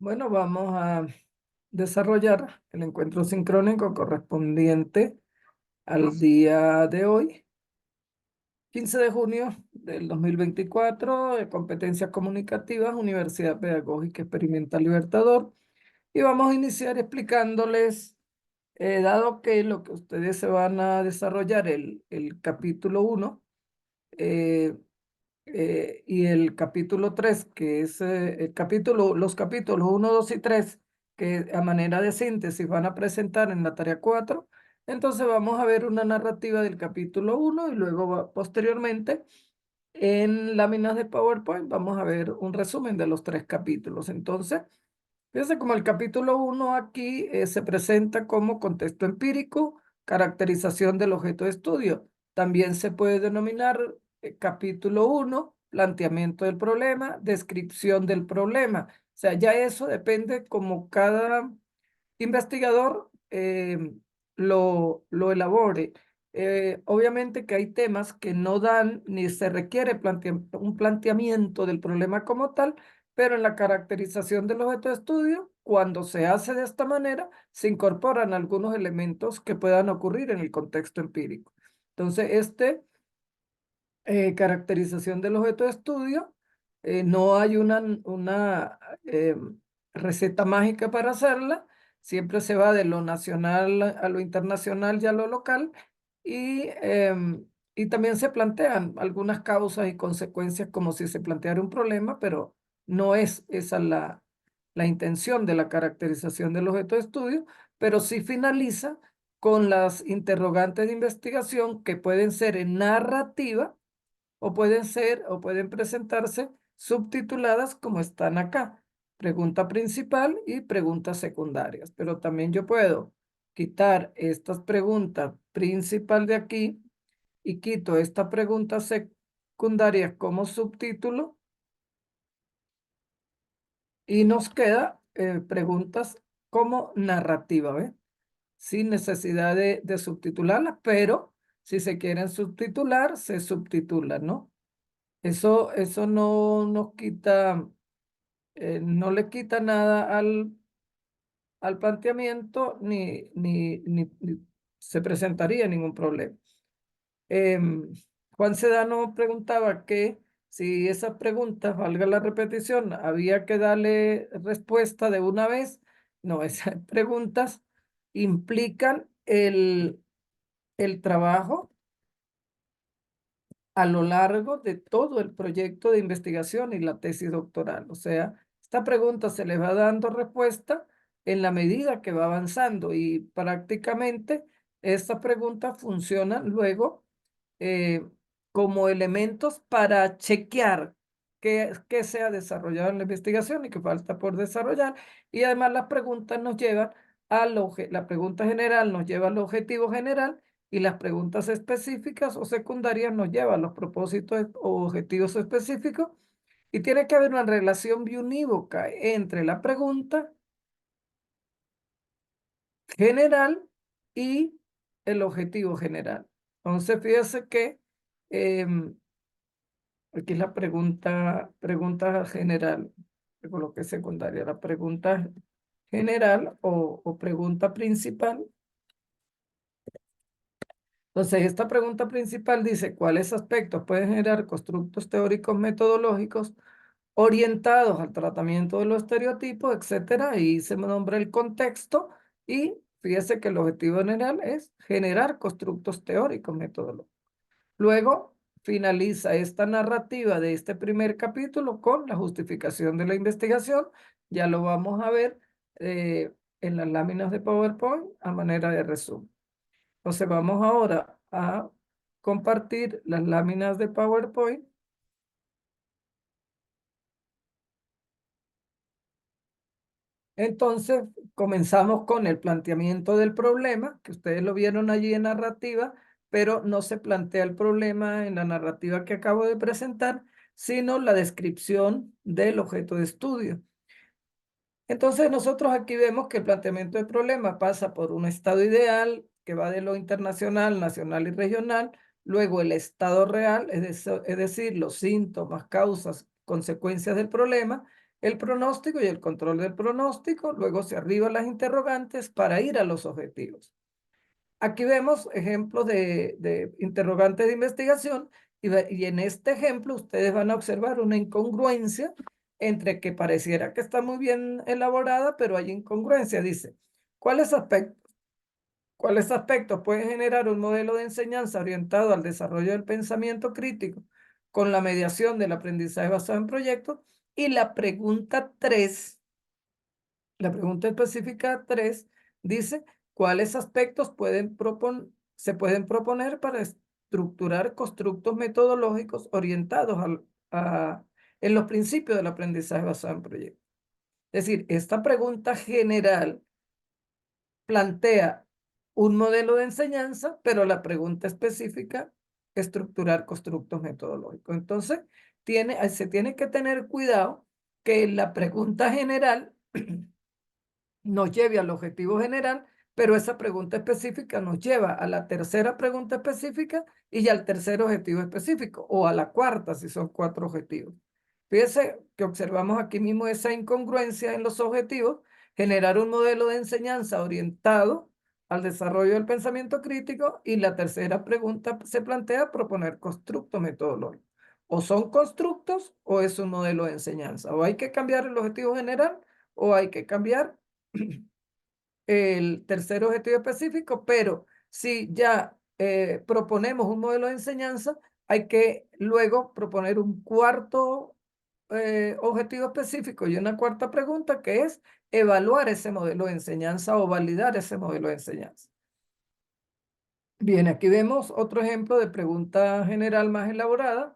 Bueno, vamos a desarrollar el encuentro sincrónico correspondiente al día de hoy, 15 de junio del 2024, de competencias comunicativas, Universidad Pedagógica Experimental Libertador. Y vamos a iniciar explicándoles, dado que lo que ustedes se van a desarrollar el capítulo 1, y el capítulo 3, que es los capítulos 1, 2 y 3, que a manera de síntesis van a presentar en la tarea 4. Entonces vamos a ver una narrativa del capítulo 1 y luego posteriormente en láminas de PowerPoint vamos a ver un resumen de los 3 capítulos. Entonces, fíjense como el capítulo 1 aquí se presenta como contexto empírico, caracterización del objeto de estudio. También se puede denominar capítulo 1, planteamiento del problema, descripción del problema. O sea, ya eso depende como cada investigador lo elabore. Obviamente que hay temas que no dan ni se requiere un planteamiento del problema como tal, pero en la caracterización del objeto de estudio, cuando se hace de esta manera, se incorporan algunos elementos que puedan ocurrir en el contexto empírico. Entonces, caracterización del objeto de estudio, no hay una receta mágica para hacerla, siempre se va de lo nacional a lo internacional y a lo local, y también se plantean algunas causas y consecuencias como si se planteara un problema, pero no es esa la intención de la caracterización del objeto de estudio, pero sí finaliza con las interrogantes de investigación que pueden ser en narrativa o pueden presentarse subtituladas como están acá. Pregunta principal y preguntas secundarias. Pero también yo puedo quitar estas preguntas principal de aquí y quito esta pregunta secundaria como subtítulo y nos queda preguntas como narrativa, ¿ve? Sin necesidad de subtitularlas, pero si se quieren subtitular, se subtitulan, ¿no? Eso no nos quita, no le quita nada al planteamiento ni se presentaría ningún problema. Juan Sedano preguntaba que si esas preguntas, valga la repetición, había que darle respuesta de una vez. No, esas preguntas implican el trabajo a lo largo de todo el proyecto de investigación y la tesis doctoral. O sea, esta pregunta se le va dando respuesta en la medida que va avanzando y prácticamente estas preguntas funcionan luego eh, como elementos para chequear qué se ha desarrollado en la investigación y qué falta por desarrollar. Y además las preguntas nos llevan la pregunta general nos lleva al objetivo general y las preguntas específicas o secundarias nos llevan a los propósitos o objetivos específicos, y tiene que haber una relación biunívoca entre la pregunta general y el objetivo general. Entonces, fíjese que aquí es la pregunta general, yo coloqué secundaria, la pregunta general o pregunta principal. Entonces, esta pregunta principal dice, ¿cuáles aspectos pueden generar constructos teóricos metodológicos orientados al tratamiento de los estereotipos, etcétera? Y se me nombra el contexto y fíjese que el objetivo general es generar constructos teóricos metodológicos. Luego finaliza esta narrativa de este primer capítulo con la justificación de la investigación. Ya lo vamos a ver en las láminas de PowerPoint a manera de resumen. Entonces vamos ahora a compartir las láminas de PowerPoint. Entonces comenzamos con el planteamiento del problema, que ustedes lo vieron allí en narrativa, pero no se plantea el problema en la narrativa que acabo de presentar, sino la descripción del objeto de estudio. Entonces nosotros aquí vemos que el planteamiento del problema pasa por un estado ideal que va de lo internacional, nacional y regional, luego el estado real, es decir, los síntomas, causas, consecuencias del problema, el pronóstico y el control del pronóstico, luego se arriba las interrogantes para ir a los objetivos. Aquí vemos ejemplos de interrogantes de investigación y en este ejemplo ustedes van a observar una incongruencia entre que pareciera que está muy bien elaborada, pero hay incongruencia. Dice, ¿cuáles aspectos, ¿cuáles aspectos pueden generar un modelo de enseñanza orientado al desarrollo del pensamiento crítico con la mediación del aprendizaje basado en proyectos? Y la pregunta 3, la pregunta específica 3 dice, ¿cuáles aspectos se pueden proponer para estructurar constructos metodológicos orientados en los principios del aprendizaje basado en proyectos? Es decir, esta pregunta general plantea un modelo de enseñanza, pero la pregunta específica, estructurar constructos metodológicos. Entonces, se tiene que tener cuidado que la pregunta general nos lleve al objetivo general, pero esa pregunta específica nos lleva a la tercera pregunta específica y al tercer objetivo específico, o a la cuarta si son 4 objetivos. Fíjense que observamos aquí mismo esa incongruencia en los objetivos, generar un modelo de enseñanza orientado al desarrollo del pensamiento crítico, y la tercera pregunta se plantea proponer constructos metodológicos. O son constructos o es un modelo de enseñanza, o hay que cambiar el objetivo general o hay que cambiar el tercer objetivo específico, pero si ya proponemos un modelo de enseñanza, hay que luego proponer un cuarto objetivo específico y una cuarta pregunta, que es evaluar ese modelo de enseñanza o validar ese modelo de enseñanza. Bien, aquí vemos otro ejemplo de pregunta general más elaborada.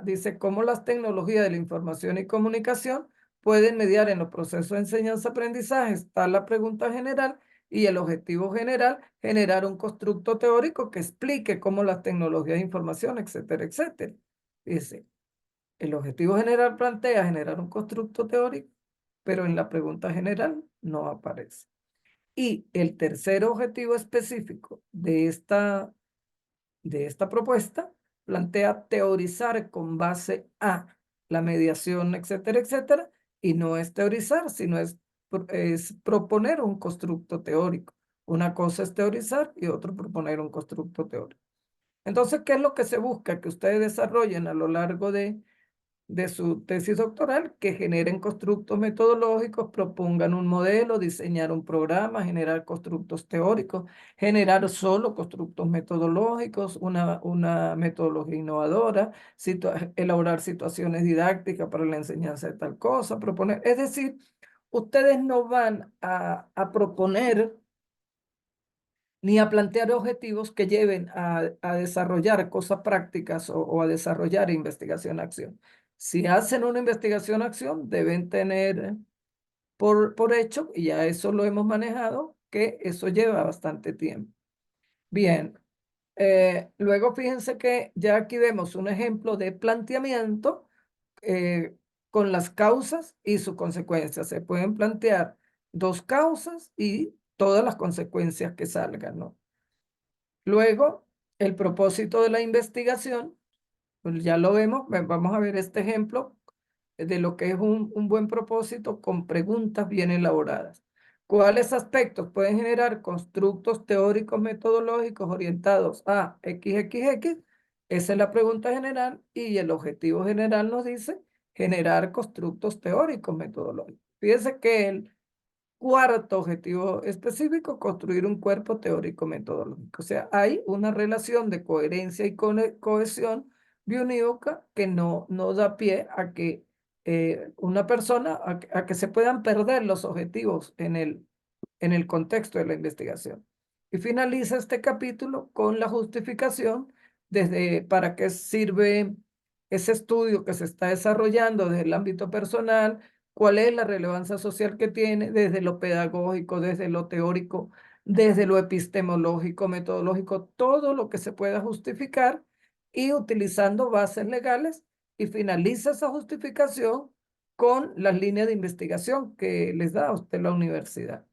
Dice cómo las tecnologías de la información y comunicación pueden mediar en los procesos de enseñanza-aprendizaje. Está la pregunta general y el objetivo general, generar un constructo teórico que explique cómo las tecnologías de información, etcétera, etcétera. Dice, el objetivo general plantea generar un constructo teórico, pero en la pregunta general no aparece. Y el tercer objetivo específico de esta propuesta plantea teorizar con base a la mediación, etcétera, etcétera, y no es teorizar, sino es proponer un constructo teórico. Una cosa es teorizar y otro proponer un constructo teórico. Entonces, ¿qué es lo que se busca? Que ustedes desarrollen a lo largo de su tesis doctoral, que generen constructos metodológicos, propongan un modelo, diseñar un programa, generar constructos teóricos, generar solo constructos metodológicos, una metodología innovadora, elaborar situaciones didácticas para la enseñanza de tal cosa, proponer. Es decir, ustedes no van a proponer ni a plantear objetivos que lleven a desarrollar cosas prácticas o a desarrollar investigación-acción. Si hacen una investigación-acción, deben tener por hecho, y ya eso lo hemos manejado, que eso lleva bastante tiempo. Bien, luego fíjense que ya aquí vemos un ejemplo de planteamiento con las causas y sus consecuencias. Se pueden plantear 2 causas y todas las consecuencias que salgan, ¿no? Luego, el propósito de la investigación, pues ya lo vemos, vamos a ver este ejemplo de lo que es un buen propósito con preguntas bien elaboradas. ¿Cuáles aspectos pueden generar constructos teóricos metodológicos orientados a XXX? Esa es la pregunta general y el objetivo general nos dice generar constructos teóricos metodológicos. Fíjense que el cuarto objetivo específico, construir un cuerpo teórico metodológico. O sea, hay una relación de coherencia y cohesión biunívoca que no da pie a que una persona, a que se puedan perder los objetivos en el contexto de la investigación. Y finaliza este capítulo con la justificación desde para qué sirve ese estudio que se está desarrollando desde el ámbito personal, cuál es la relevancia social que tiene desde lo pedagógico, desde lo teórico, desde lo epistemológico, metodológico, todo lo que se pueda justificar y utilizando bases legales, y finaliza esa justificación con las líneas de investigación que les da a usted la universidad.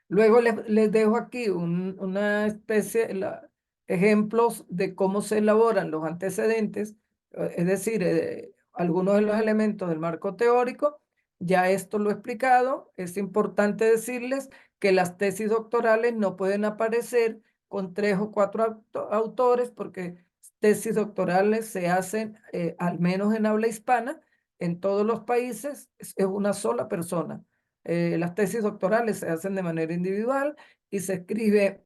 Luego les dejo aquí una especie, ejemplos de cómo se elaboran los antecedentes, es decir, algunos de los elementos del marco teórico. Ya esto lo he explicado. Es importante decirles que las tesis doctorales no pueden aparecer con 3 o 4 autores, porque tesis doctorales se hacen, al menos en habla hispana, en todos los países, es una sola persona. Las tesis doctorales se hacen de manera individual y se escribe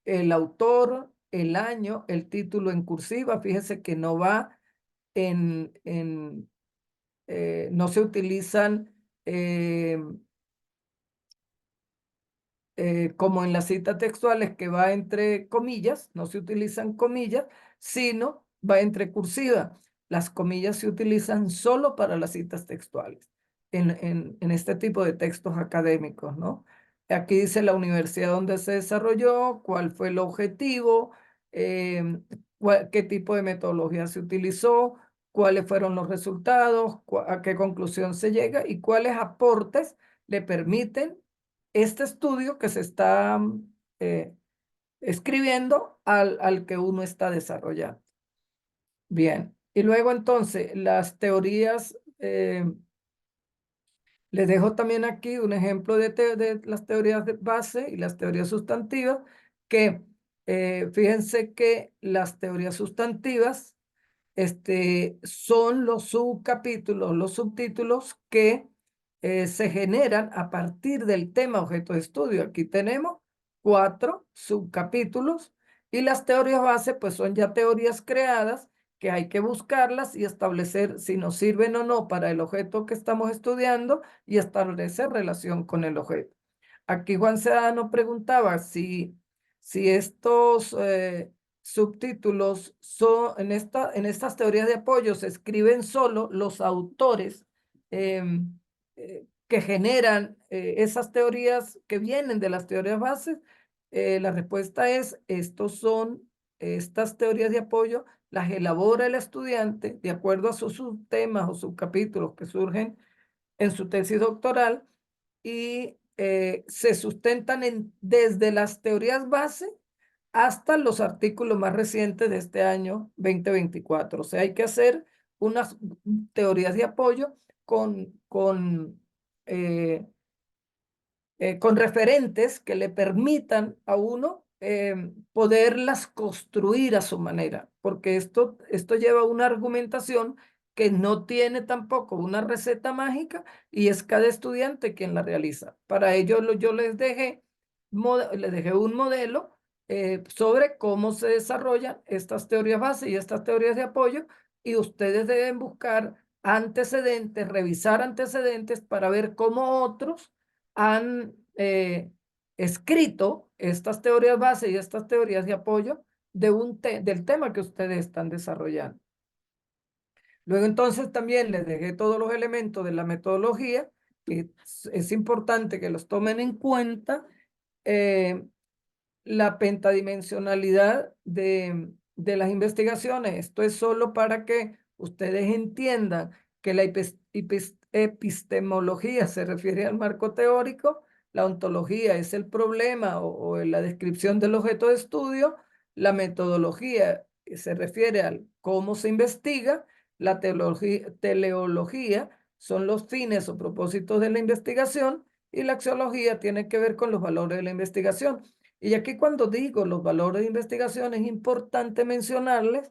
el autor, el año, el título en cursiva. Fíjese que no va no se utilizan como en las citas textuales, que va entre comillas, no se utilizan comillas, sino va entre cursiva. Las comillas se utilizan solo para las citas textuales en este tipo de textos académicos, ¿no? Aquí dice la universidad donde se desarrolló, cuál fue el objetivo, qué tipo de metodología se utilizó, cuáles fueron los resultados, a qué conclusión se llega y cuáles aportes le permiten este estudio que se está eh, escribiendo al que uno está desarrollando. Bien, y luego entonces las teorías, les dejo también aquí un ejemplo de las teorías de base y las teorías sustantivas, que fíjense que las teorías sustantivas son los subcapítulos, los subtítulos que se generan a partir del tema objeto de estudio. Aquí tenemos 4 subcapítulos y las teorías base pues son ya teorías creadas que hay que buscarlas y establecer si nos sirven o no para el objeto que estamos estudiando y establecer relación con el objeto. Aquí Juan Sedano preguntaba si estos subtítulos son, en estas teorías de apoyo se escriben solo los autores que generan esas teorías que vienen de las teorías bases. La respuesta es, estas teorías de apoyo las elabora el estudiante de acuerdo a sus subtemas o subcapítulos que surgen en su tesis doctoral y se sustentan desde las teorías base hasta los artículos más recientes de este año 2024. O sea, hay que hacer unas teorías de apoyo eh, con referentes que le permitan a uno poderlas construir a su manera, porque esto lleva una argumentación que no tiene tampoco una receta mágica y es cada estudiante quien la realiza. Para ello yo les dejé un modelo sobre cómo se desarrollan estas teorías base y estas teorías de apoyo, y ustedes deben buscar antecedentes, revisar antecedentes para ver cómo otros han escrito estas teorías base y estas teorías de apoyo del tema que ustedes están desarrollando. Luego entonces también les dejé todos los elementos de la metodología, que es importante que los tomen en cuenta. La pentadimensionalidad de las investigaciones. Esto es solo para que ustedes entiendan que la epistemología se refiere al marco teórico, la ontología es el problema o la descripción del objeto de estudio, la metodología se refiere al cómo se investiga, la teleología son los fines o propósitos de la investigación y la axiología tiene que ver con los valores de la investigación. Y aquí cuando digo los valores de investigación es importante mencionarles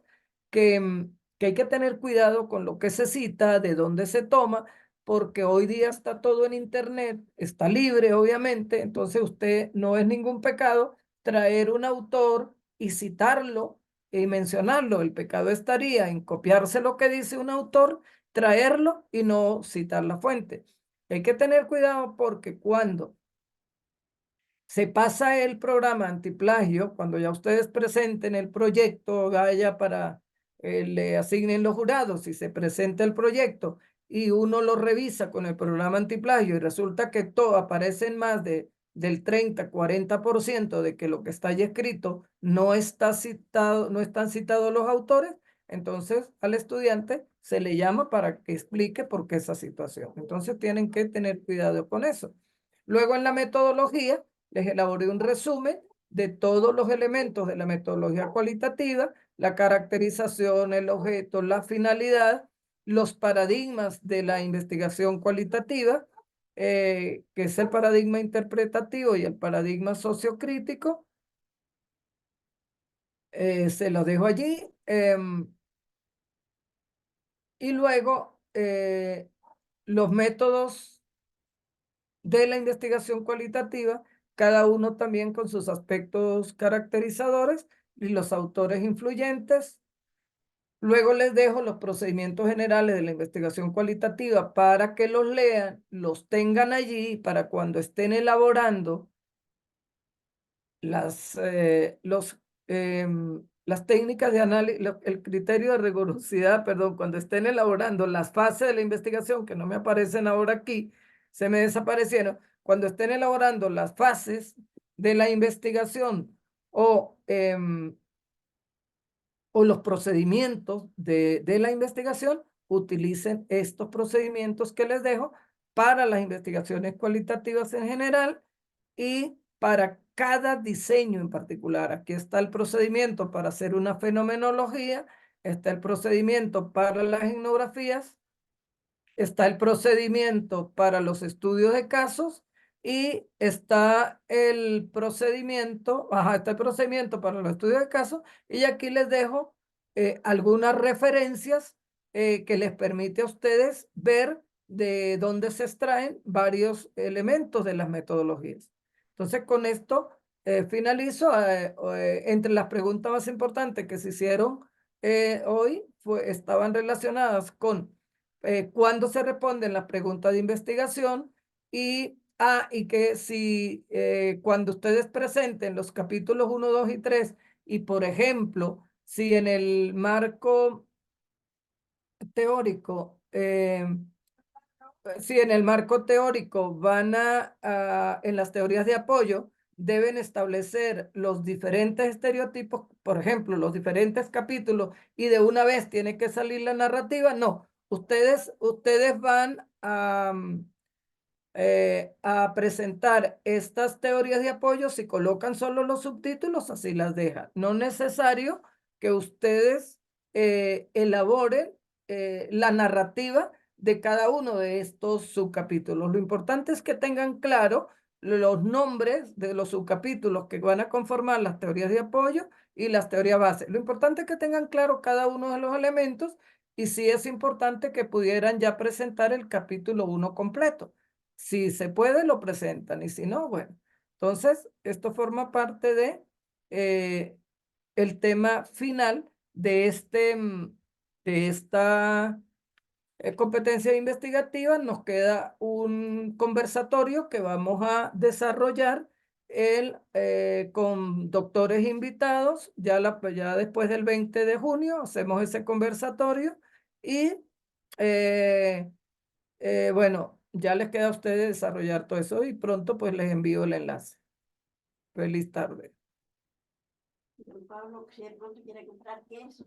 que hay que tener cuidado con lo que se cita, de dónde se toma, porque hoy día está todo en internet, está libre obviamente, entonces usted no es ningún pecado traer un autor y citarlo y mencionarlo. El pecado estaría en copiarse lo que dice un autor, traerlo y no citar la fuente. Hay que tener cuidado porque cuando se pasa el programa antiplagio, cuando ya ustedes presenten el proyecto, vaya para, le asignen los jurados y se presenta el proyecto y uno lo revisa con el programa antiplagio y resulta que todo aparecen más del 30-40% de que lo que está ahí escrito no está citado, no están citados los autores, entonces al estudiante se le llama para que explique por qué esa situación. Entonces tienen que tener cuidado con eso. Luego en la metodología, les elaboré un resumen de todos los elementos de la metodología cualitativa, la caracterización, el objeto, la finalidad los paradigmas de la investigación cualitativa, que es el paradigma interpretativo y el paradigma sociocrítico. Se los dejo allí. Y luego los métodos de la investigación cualitativa, cada uno también con sus aspectos caracterizadores y los autores influyentes. Luego les dejo los procedimientos generales de la investigación cualitativa para que los lean, los tengan allí para cuando estén elaborando las técnicas de análisis, el criterio de rigurosidad, perdón, cuando estén elaborando las fases de la investigación, que no me aparecen ahora aquí, se me desaparecieron, cuando estén elaborando las fases de la investigación o los procedimientos de la investigación, utilicen estos procedimientos que les dejo para las investigaciones cualitativas en general y para cada diseño en particular. Aquí está el procedimiento para hacer una fenomenología, está el procedimiento para las etnografías, está el procedimiento para los estudios de casos y está el procedimiento, está el procedimiento para los estudios de casos, y aquí les dejo algunas referencias que les permite a ustedes ver de dónde se extraen varios elementos de las metodologías. Entonces, con esto finalizo. Entre las preguntas más importantes que se hicieron hoy estaban relacionadas con cuándo se responden las preguntas de investigación y que si cuando ustedes presenten los capítulos 1, 2 y 3 y por ejemplo, si en el marco teórico, si en el marco teórico van en las teorías de apoyo, deben establecer los diferentes estereotipos, por ejemplo, los diferentes capítulos, y de una vez tiene que salir la narrativa. No, ustedes van a presentar estas teorías de apoyo. Si colocan solo los subtítulos, así las dejan. No es necesario que ustedes elaboren la narrativa de cada uno de estos subcapítulos. Lo importante es que tengan claro los nombres de los subcapítulos que van a conformar las teorías de apoyo y las teorías base. Lo importante es que tengan claro cada uno de los elementos, y sí es importante que pudieran ya presentar el capítulo 1 completo. Si se puede, lo presentan, y si no, bueno. Entonces, esto forma parte de el tema final de esta competencia investigativa. Nos queda un conversatorio que vamos a desarrollar con doctores invitados. Ya después del 20 de junio hacemos ese conversatorio y bueno, ya les queda a ustedes desarrollar todo eso y pronto pues les envío el enlace. Feliz tarde. Don Pablo, si de pronto quiere comprar queso.